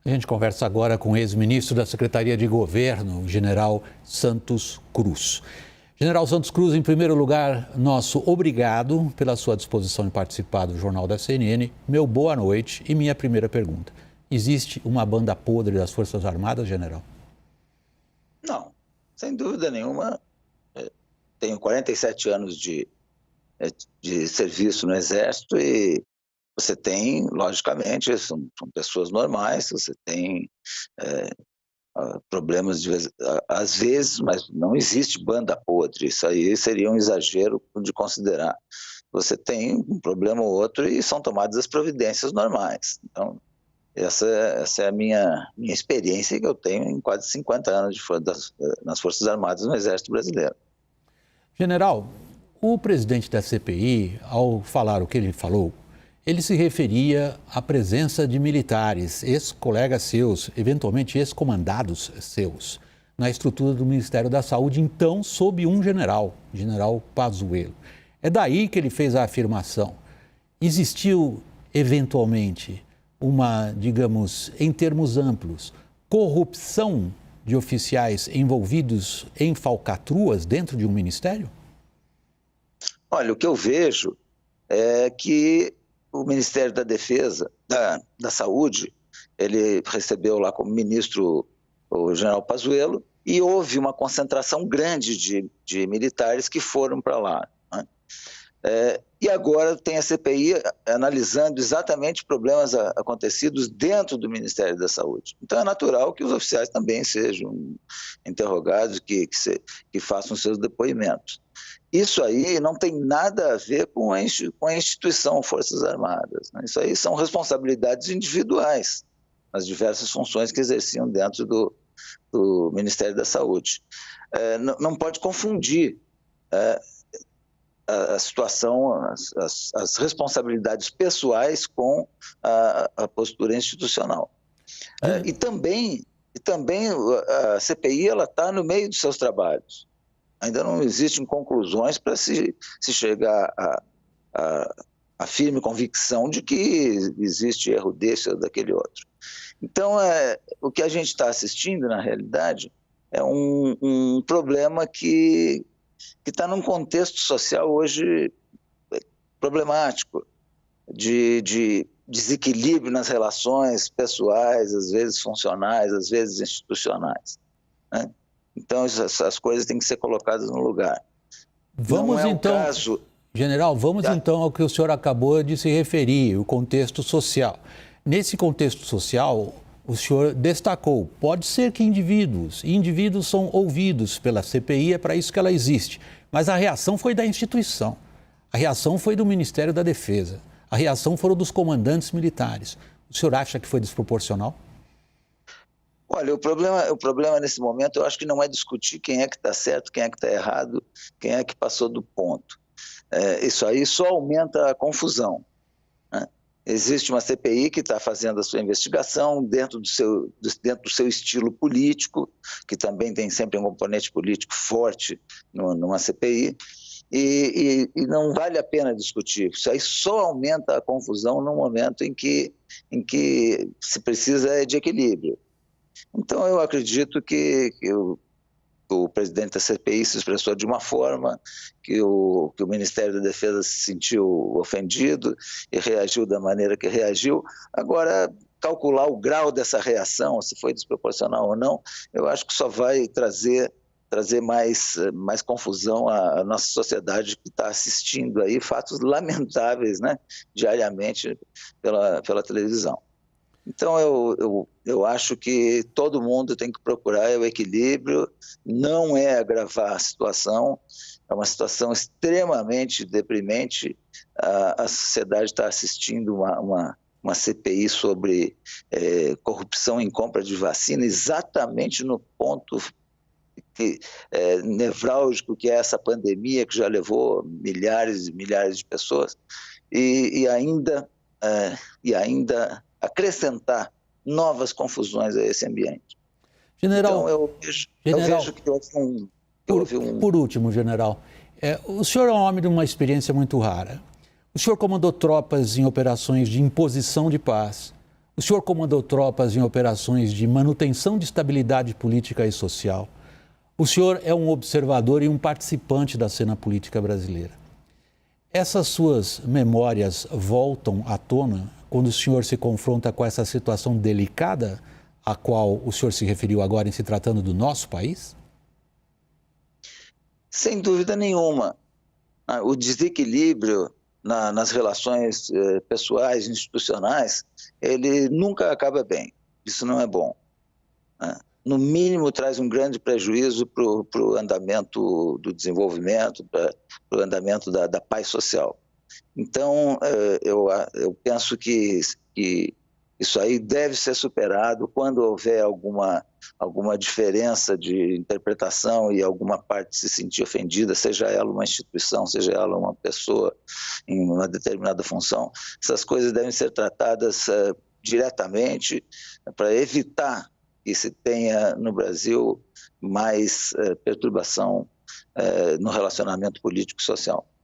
A gente conversa agora com o ex-ministro da Secretaria de Governo, o general Santos Cruz. General Santos Cruz, em primeiro lugar, nosso obrigado pela sua disposição em participar do Jornal da CNN. Meu boa noite e minha primeira pergunta. Existe uma banda podre das Forças Armadas, general? Não, sem dúvida nenhuma. Tenho 47 anos de serviço no Exército e você tem, logicamente, são pessoas normais, você tem problemas às vezes, mas não existe banda podre. Isso aí seria um exagero de considerar. Você tem um problema ou outro e são tomadas as providências normais. Então, essa é a minha experiência que eu tenho em quase 50 anos nas Forças Armadas no Exército Brasileiro. General, o presidente da CPI, ao falar o que ele falou, ele se referia à presença de militares, ex-colegas seus, eventualmente ex-comandados seus, na estrutura do Ministério da Saúde, então sob um general, General Pazuello. É daí que ele fez a afirmação. Existiu, eventualmente, uma, digamos, em termos amplos, corrupção de oficiais envolvidos em falcatruas dentro de um ministério? Olha, o que eu vejo é que o Ministério da Defesa, da Saúde, ele recebeu lá como ministro o general Pazuello e houve uma concentração grande de militares que foram para lá, né? E agora tem a CPI analisando exatamente problemas acontecidos dentro do Ministério da Saúde. Então é natural que os oficiais também sejam interrogados, que façam seus depoimentos. Isso aí não tem nada a ver com a instituição Forças Armadas, né? Isso aí são responsabilidades individuais, nas diversas funções que exerciam dentro do Ministério da Saúde. Não pode confundir a situação, as responsabilidades pessoais com a postura institucional. E também a CPI está no meio dos seus trabalhos. Ainda não existem conclusões para se chegar a firme convicção de que existe erro desse ou daquele outro. Então, o que a gente está assistindo, na realidade, é um problema que está num contexto social hoje problemático, de desequilíbrio nas relações pessoais, às vezes funcionais, às vezes institucionais, né? Então, essas coisas têm que ser colocadas no lugar. Vamos então, general, então ao que o senhor acabou de se referir, o contexto social. Nesse contexto social, o senhor destacou, pode ser que indivíduos são ouvidos pela CPI, é para isso que ela existe, mas a reação foi da instituição, a reação foi do Ministério da Defesa, a reação foram dos comandantes militares. O senhor acha que foi desproporcional? Olha, o problema nesse momento eu acho que não é discutir quem é que está certo, quem é que está errado, quem é que passou do ponto. Isso aí só aumenta a confusão, né? Existe uma CPI que está fazendo a sua investigação dentro do seu estilo político, que também tem sempre um componente político forte numa CPI, e não vale a pena discutir. Isso aí só aumenta a confusão no momento em que se precisa de equilíbrio. Então, eu acredito que o presidente da CPI se expressou de uma forma, que o Ministério da Defesa se sentiu ofendido e reagiu da maneira que reagiu. Agora, calcular o grau dessa reação, se foi desproporcional ou não, eu acho que só vai trazer mais confusão à nossa sociedade, que está assistindo aí fatos lamentáveis, né, diariamente pela televisão. Então, eu acho que todo mundo tem que procurar o equilíbrio, não é agravar a situação, é uma situação extremamente deprimente. A sociedade está assistindo uma CPI sobre corrupção em compra de vacina, exatamente no ponto nevrálgico que é essa pandemia, que já levou milhares e milhares de pessoas, e ainda acrescentar novas confusões a esse ambiente. General, então eu vejo que houve um... Por último, general, o senhor é um homem de uma experiência muito rara. O senhor comandou tropas em operações de imposição de paz. O senhor comandou tropas em operações de manutenção de estabilidade política e social. O senhor é um observador e um participante da cena política brasileira. Essas suas memórias voltam à tona quando o senhor se confronta com essa situação delicada a qual o senhor se referiu agora em se tratando do nosso país? Sem dúvida nenhuma. O desequilíbrio nas relações pessoais, institucionais, ele nunca acaba bem. Isso não é bom. No mínimo, traz um grande prejuízo para o andamento do desenvolvimento, para o andamento da paz social. Então, eu penso que isso aí deve ser superado quando houver alguma diferença de interpretação e alguma parte se sentir ofendida, seja ela uma instituição, seja ela uma pessoa em uma determinada função. Essas coisas devem ser tratadas diretamente para evitar que se tenha no Brasil mais perturbação no relacionamento político e social.